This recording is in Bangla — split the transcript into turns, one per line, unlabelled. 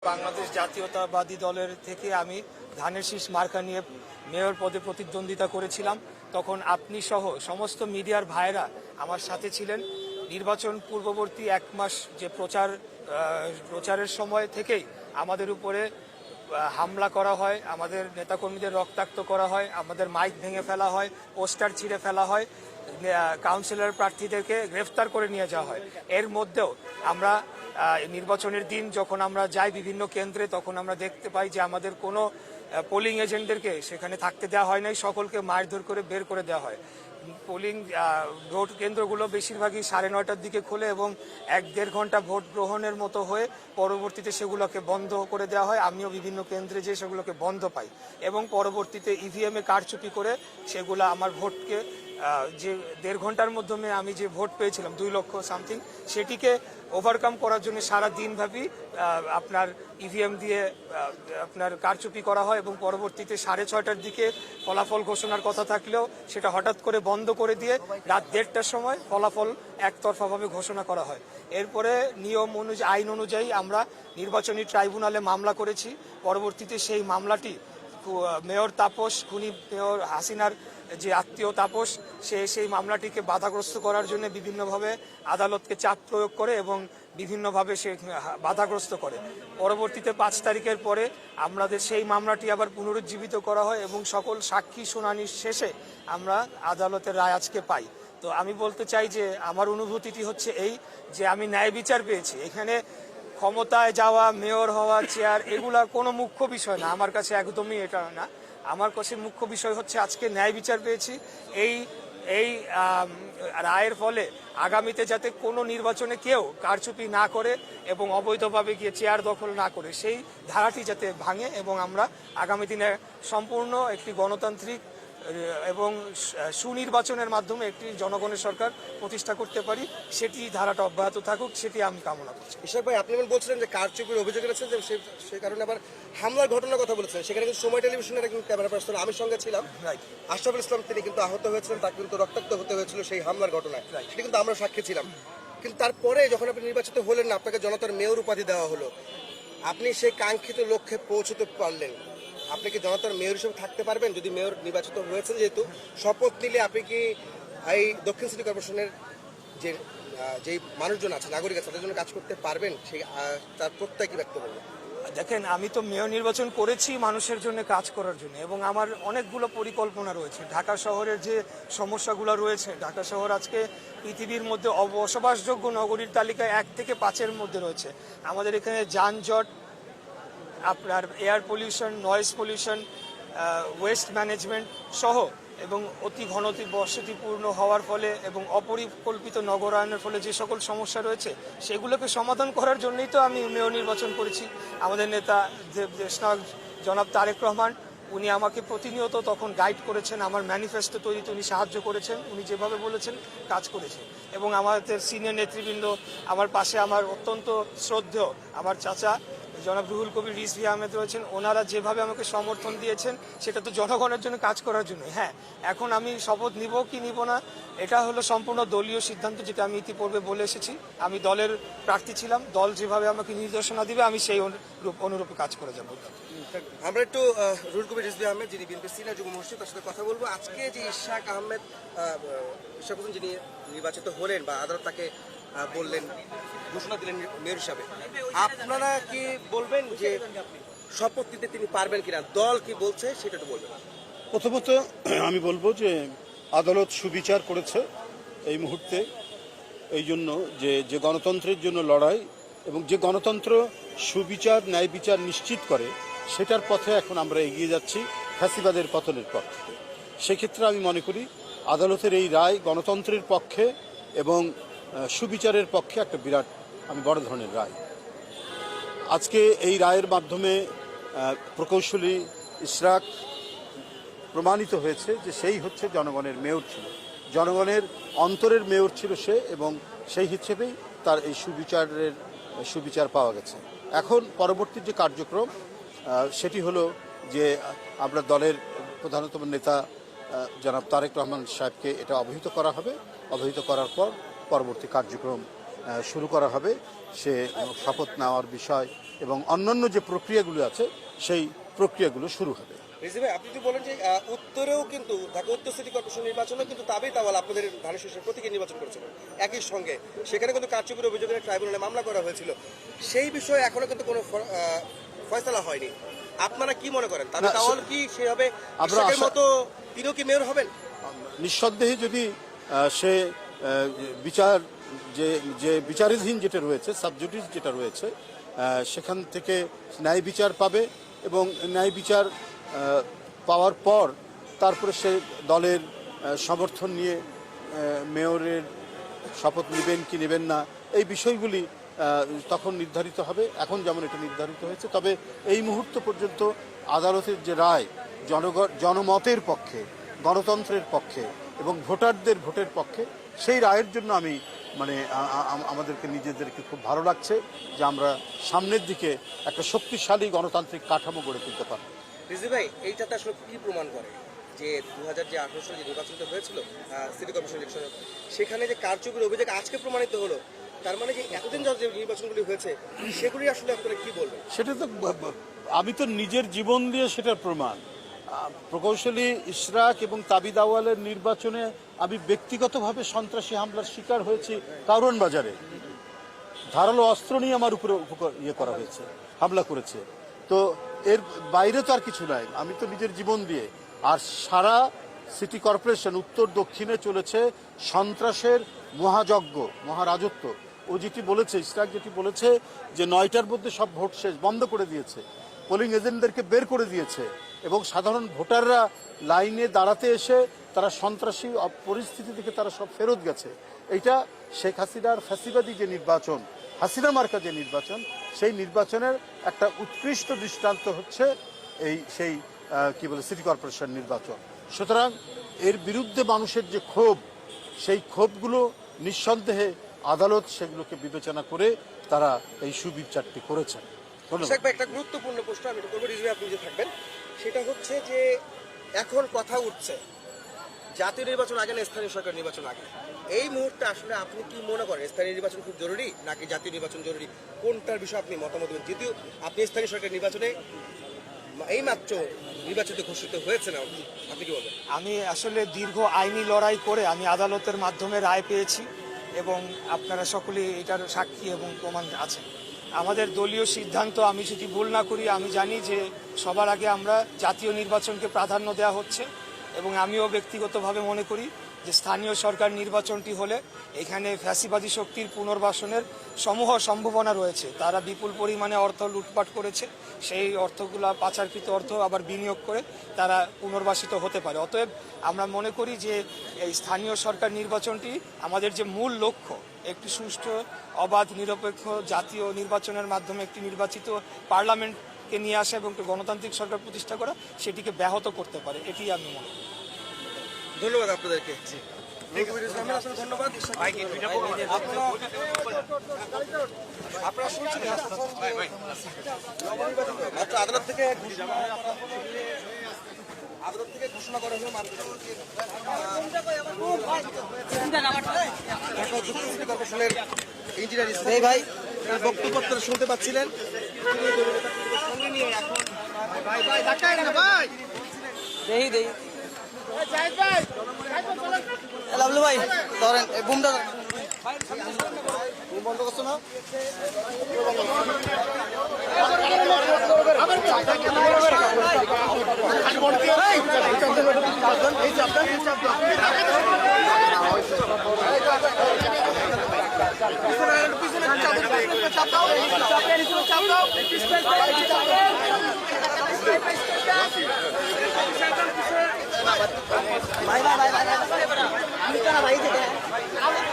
বাংলাদেশ জাতীয়তাবাদী দলের থেকে আমি ধানের শীষ মার্কা নিয়ে মেয়র পদে প্রতিদ্বন্দ্বিতা করেছিলাম, তখন আপনি সহ সমস্ত মিডিয়ার ভাইরা আমার সাথে ছিলেন। নির্বাচন পূর্ববর্তী 1 মাস যে প্রচারের সময় থেকেই আমাদের উপরে হামলা করা হয়, আমাদের নেতাকর্মীদের রক্তাক্ত করা হয়, আমাদের মাইক ভেঙে ফেলা হয়, পোস্টার ছিঁড়ে ফেলা হয়, কাউন্সিলর প্রার্থীদেরকে গ্রেফতার করে নিয়ে যাওয়া হয়। এর মধ্যেও আমরা নির্বাচনের দিন যখন আমরা যাই বিভিন্ন কেন্দ্রে, তখন আমরা দেখতে পাই যে আমাদের কোনো পোলিং এজেন্টদেরকে সেখানে থাকতে দেওয়া হয় নাই, সকলকে মারধর করে বের করে দেওয়া হয়। পোলিং ভোট কেন্দ্রগুলো বেশিরভাগই 9:30টার দিকে খোলে এবং 1-1.5 ঘন্টা ভোট গ্রহণের মতো হয়ে পরবর্তীতে সেগুলোকে বন্ধ করে দেওয়া হয়। আমিও বিভিন্ন কেন্দ্রে যে সেগুলোকে বন্ধ পাই এবং পরবর্তীতে ইভিএমে কারচুপি করে সেগুলো আমার ভোটকে যে 1.5 ঘন্টার মাধ্যমে আমি যে ভোট পেয়েছিলাম 2 লক্ষ সামথিং, সেটিকে ওভারকাম করার জন্য সারা দিনব্যাপী আপনার ইভিএম দিয়ে আপনার কারচুপি করা হয় এবং পরবর্তীতে 6:30টার দিকে ফলাফল ঘোষণার কথা থাকলেও সেটা হঠাৎ করে বন্ধ করে দিয়ে রাত 1:30টার সময় ফলাফল একতরফাভাবে ঘোষণা করা হয়। এরপরে নিয়ম অনুযায়ী, আইন অনুযায়ী আমরা নির্বাচনী ট্রাইব্যুনালে মামলা করেছি। পরবর্তীতে সেই মামলাটি মেয়র তাপস, খুনি মেয়র হাসিনার যে আত্মীয় তাপস, সেই মামলাটিকে বাধাগ্রস্ত করার জন্য বিভিন্নভাবে আদালতকে চাপ প্রয়োগ করে এবং বিভিন্নভাবে সে বাধাগ্রস্ত করে। পরবর্তীতে 5 তারিখের পরে আমাদের সেই মামলাটি আবার পুনরুজ্জীবিত করা হয় এবং সকল সাক্ষী শুনানির শেষে আমরা আদালতের রায় আজকে পাই। তো আমি বলতে চাই যে আমার অনুভূতিটি হচ্ছে এই যে আমি ন্যায় বিচার পেয়েছি। এখানে ক্ষমতায় যাওয়া, মেয়র হওয়া, চেয়ার, এগুলা কোনো মুখ্য বিষয় না আমার কাছে, একদমই এটা না। আমার কাছে মুখ্য বিষয় হচ্ছে আজকে ন্যায় বিচার পেয়েছি। এই রায়ের ফলে আগামীতে যাতে কোনো নির্বাচনে কেউ কারচুপি না করে এবং অবৈধভাবে গিয়ে চেয়ার দখল না করে, সেই ধারাটি যাতে ভাঙে এবং আমরা আগামী দিনে সম্পূর্ণ একটি গণতান্ত্রিক এবং সুনির্বাচনের মাধ্যমে একটি জনগণের সরকার প্রতিষ্ঠা করতে পারি, সেটি ধারাটা অব্যাহত থাকুক, সেটি আমি কামনা করছি।
ইশাক ভাই, আপনি বলছিলেন যে কারচুপির অভিযোগ এনেছেন, যে সেই কারণে আবার হামলার ঘটনার কথা বলেছেন। সেখানে কিন্তু সময় টেলিভিশনের একজন ক্যামেরা পার্সন আমি সঙ্গে ছিলাম, আশরাফুল ইসলাম, তিনি কিন্তু আহত হয়েছিলেন, তাকে কিন্তু রক্তাক্ত হতে হয়েছিল সেই হামলার ঘটনায়, সেটি কিন্তু আমরা সাক্ষী ছিলাম। কিন্তু তারপরে যখন আপনি নির্বাচিত হলেন না, আপনাকে জনতার মেয়র উপাধি দেওয়া হলো, আপনি সেই কাঙ্ক্ষিত লক্ষ্যে পৌঁছতে পারলেন। আপনি কি জনতার মেয়র হিসেবে থাকতে পারবেন? যদি মেয়র নির্বাচিত হয়েছে, যেহেতু শপথ নিলে আপনি কি এই দক্ষিণ সিটি কর্পোরেশনের যে মানুষজন আছে, নাগরিক আছে, তাদের জন্য কাজ করতে পারবেন? সেই তার প্রত্যয় কি ব্যক্ত করবেন?
দেখেন, আমি তো মেয়র নির্বাচন করেছি মানুষের জন্য, কাজ করার জন্য, এবং আমার অনেকগুলো পরিকল্পনা রয়েছে। ঢাকা শহরের যে সমস্যাগুলো রয়েছে, ঢাকা শহর আজকে পৃথিবীর মধ্যে বসবাসযোগ্য নগরীর তালিকায় 1 থেকে 5-এর মধ্যে রয়েছে। আমাদের এখানে যানজট, আপনার air pollution, noise pollution, waste management সহ এবং অতি বসতিপূর্ণ হওয়ার ফলে এবং অপরিকল্পিত নগরায়নের ফলে যে সকল সমস্যা রয়েছে, সেগুলোকে সমাধান করার জন্যই তো আমি মেয়র নির্বাচন করেছি। আমাদের নেতা দেশনায়ক জনাব তারেক রহমান, উনি আমাকে প্রতিনিয়ত তখন গাইড করেছেন, আমার ম্যানিফেস্টো তৈরিতে উনি সাহায্য করেছেন, উনি যেভাবে বলেছেন কাজ করেছেন। এবং আমাদের সিনিয়র নেতৃবৃন্দ আমার পাশে, আমার অত্যন্ত শ্রদ্ধেয় আমার চাচা জনাব রুহুল কবির রিজভী আহমেদ রয়েছেন, ওনারা যেভাবে আমাকে সমর্থন দিয়েছেন, সেটা তো জনগণের জন্য কাজ করার জন্য। হ্যাঁ, এখন আমি শপথ নিব কি নিব না, এটা হলো সম্পূর্ণ দলীয় সিদ্ধান্ত, যেটা আমি ইতিপূর্বে বলে এসেছি। আমি দলের প্রার্থী ছিলাম, দল যেভাবে আমাকে নির্দেশনা দিবে আমি সেই অনুরূপে কাজ করে যাব।
আমরা একটু রুহুল কবির রিজভী আহমেদ, যিনি বিএনপির সিনিয়র যুগ্ম মহাসচিব, তার সাথে কথা বলবো। আজকে যে ইশাক হোসেন যিনি নির্বাচিত হলেন বা আদালত তাকে বললেন, ঘোষণা দিলেন মেয়র হিসাবে, আপনারা কি বলবেন যে শপথ নিতে তিনি পারবেন কিনা? দল কি বলছে সেটা তো বলবেন।
প্রথমত আমি বলবো যে আদালত সুবিচার করেছে এই মুহূর্তে, এই জন্য যে গণতন্ত্রের জন্য লড়াই এবং যে গণতন্ত্র সুবিচার, ন্যায় বিচার নিশ্চিত করে, সেটার পথে এখন আমরা এগিয়ে যাচ্ছি ফ্যাসিবাদের পতনের পথে। সেক্ষেত্রে আমি মনে করি আদালতের এই রায় গণতন্ত্রের পক্ষে এবং সুবিচারের পক্ষে একটা বিরাট, বড় ধরনের রায়। আজকে এই রায়ের মাধ্যমে প্রকৌশলী ইশরাক প্রমাণিত হয়েছে যে সেই হচ্ছে জনগণের মেয়র ছিল, জনগণের অন্তরের মেয়র ছিল সে, এবং সেই হিসেবেই তার এই সুবিচার পাওয়া গেছে। এখন পরবর্তী যে কার্যক্রম সেটি হলো যে আমরা দলের প্রধানতম নেতা জনাব তারেক রহমান সাহেবকে এটা অবহিত করা হবে। অবহিত করার পর পরবর্তী কার্যক্রম শুরু করা হবে, সে শপথ নেওয়ার বিষয় এবং অন্যান্য যে প্রক্রিয়াগুলো আছে সেই প্রক্রিয়াগুলো শুরু হবে।
রিজভি ভাই, আপনি যদি বলেন যে উত্তরেও কিন্তু ঢাকা উত্তর সিটি কর্পোরেশন নির্বাচনে কিন্তু তাবেই তাওয়াল আপনাদের ধানের শীষের প্রতীকে নির্বাচন করেছিলেন একই সঙ্গে, সেখানে কিন্তু কারচুপির অভিযোগে ট্রাইব্যুনালে মামলা করা হয়েছিল, সেই বিষয়ে এখনো কিন্তু কোনো ফয়সালা হয়নি। আপনারা কি মনে করেন, তাবেই তাওয়াল কি সেভাবে ইশরাকের মতো তিনিও কি মেয়র হবেন?
নিঃসন্দেহে যদি সে বিচার যে বিচারাধীন যেটা রয়েছে, সাবজুডিস যেটা রয়েছে, সেখান থেকে ন্যায় বিচার পাবে এবং ন্যায় বিচার পাওয়ার পর তারপরে সে দলের সমর্থন নিয়ে মেয়রের শপথ নেবেন কি নেবেন না, এই বিষয়গুলি তখন নির্ধারিত হবে। এখন যেমন এটা নির্ধারিত হয়েছে, তবে এই মুহূর্ত পর্যন্ত আদালতের যে রায় জনমতের পক্ষে, গণতন্ত্রের পক্ষে এবং ভোটারদের ভোটের পক্ষে, সেই রায়ের জন্য আমি আমাদেরকে নিজেদেরকে খুব ভালো লাগছে যে আমরা সামনের দিকে একটা শক্তিশালী গণতান্ত্রিক কাঠামো গড়ে তুলতে পারব।
রিজভি ভাই, এইটাতে আসলে কি প্রমাণ করে যে 2018 সালে যে নির্বাচনটা হয়েছিল সিটি কর্পোরেশন ইলেকশন, সেখানে যে কারচুপির অভিযোগ আজকে প্রমাণিত হলো, তার মানে যে এতদিন যে নির্বাচনগুলি হয়েছে সেগুলি আসলে আপনারা কি বলবেন?
সেটা তো আমি তো নিজের জীবন দিয়ে সেটার প্রমাণ। প্রকৌশলী ইশরাক এবং তাবিদ আওয়ালের নির্বাচনে আমি ব্যক্তিগতভাবে সন্ত্রাসী হামলার শিকার হয়েছি কারওয়ান বাজারে। ধারালো অস্ত্র নিয়ে আমার উপরে করা হয়েছে, হামলা করেছে। তো এর বাইরে তো আর কিছু নাই, আমি তো নিজের জীবন দিয়ে। আর সারা সিটি কর্পোরেশন উত্তর দক্ষিণে চলেছে সন্ত্রাসের মহাযজ্ঞ, মহারাজত্ব। ও যেটি বলেছে, ইশরাক যেটি বলেছে যে 9টার মধ্যে সব ভোট শেষ, বন্ধ করে দিয়েছে, পোলিং এজেন্টদেরকে বের করে দিয়েছে এবং সাধারণ ভোটাররা লাইনে দাঁড়াতে এসে তারা সন্ত্রাসী পরিস্থিতি থেকে তারা সব ফেরত গেছে। এইটা শেখ হাসিনার ফ্যাসিবাদী যে নির্বাচন, হাসিনা মার্কা যে নির্বাচন, সেই নির্বাচনের একটা উৎকৃষ্ট দৃষ্টান্ত হচ্ছে সেই সিটি কর্পোরেশন নির্বাচন। সুতরাং এর বিরুদ্ধে মানুষের যে ক্ষোভ, সেই ক্ষোভগুলো নিঃসন্দেহে আদালত সেগুলোকে বিবেচনা করে তারা এই সুবিচারটি করেছেন।
একটা গুরুত্বপূর্ণ প্রশ্ন আমি করবো, রিজভি আপনি যে থাকবেন, সেটা হচ্ছে যে এখন কথা উঠছে জাতীয় নির্বাচন আগে না স্থানীয় সরকার নির্বাচন আগে। এই মুহূর্তে আসলে আপনি কি মনে করেন, স্থানীয় নির্বাচন খুব জরুরি নাকি জাতীয় নির্বাচন জরুরি? কোনটার বিষয়ে আপনি মতামত দেবেন? যদিও আপনি স্থানীয় সরকার নির্বাচনে এই মাত্র নির্বাচিত ঘোষিত হয়েছে না, আপনি কি বলবেন?
আমি আসলে দীর্ঘ আইনি লড়াই করে আমি আদালতের মাধ্যমে রায় পেয়েছি এবং আপনারা সকলেই এটার সাক্ষী এবং প্রমাণ আছেন। আমাদের দলীয় সিদ্ধান্ত, আমি যদি ভুল না করি, আমি জানি যে সবার আগে আমরা জাতীয় নির্বাচনকে প্রাধান্য দেওয়া হচ্ছে এবং আমিও ব্যক্তিগতভাবে মনে করি যে স্থানীয় সরকার নির্বাচনটি হলে এখানে ফ্যাসিবাদী শক্তির পুনর্বাসনের সমূহ সম্ভাবনা রয়েছে। তারা বিপুল পরিমাণে অর্থ লুটপাট করেছে, সেই অর্থগুলা পাচারকৃত অর্থ আবার বিনিয়োগ করে তারা পুনর্বাসিত হতে পারে। অতএব আমরা মনে করি যে এই স্থানীয় সরকার নির্বাচনটি আমাদের যে মূল লক্ষ্য, একটি সুষ্ঠু, অবাধ, নিরপেক্ষ জাতীয় নির্বাচনের মাধ্যমে একটি নির্বাচিত পার্লামেন্টকে নিয়ে আসা এবং একটি গণতান্ত্রিক সরকার প্রতিষ্ঠা করা, সেটিকে ব্যাহত করতে পারে, এটি আমি মনে করি।
ধন্যবাদ আপনাদেরকে। ধন্যবাদ। আপনারা শুনছেন আদালত থেকে ঘোষণা করা হলো কর্পোরেশনের ইঞ্জিনিয়ার ইসলাম ভাই বক্তব্য শুনতে পাচ্ছিলেন। লাভলু ভাই ধরেন বুমটা বন্ধ করছো না? ভাই ভাই ভাই ভাই ভাই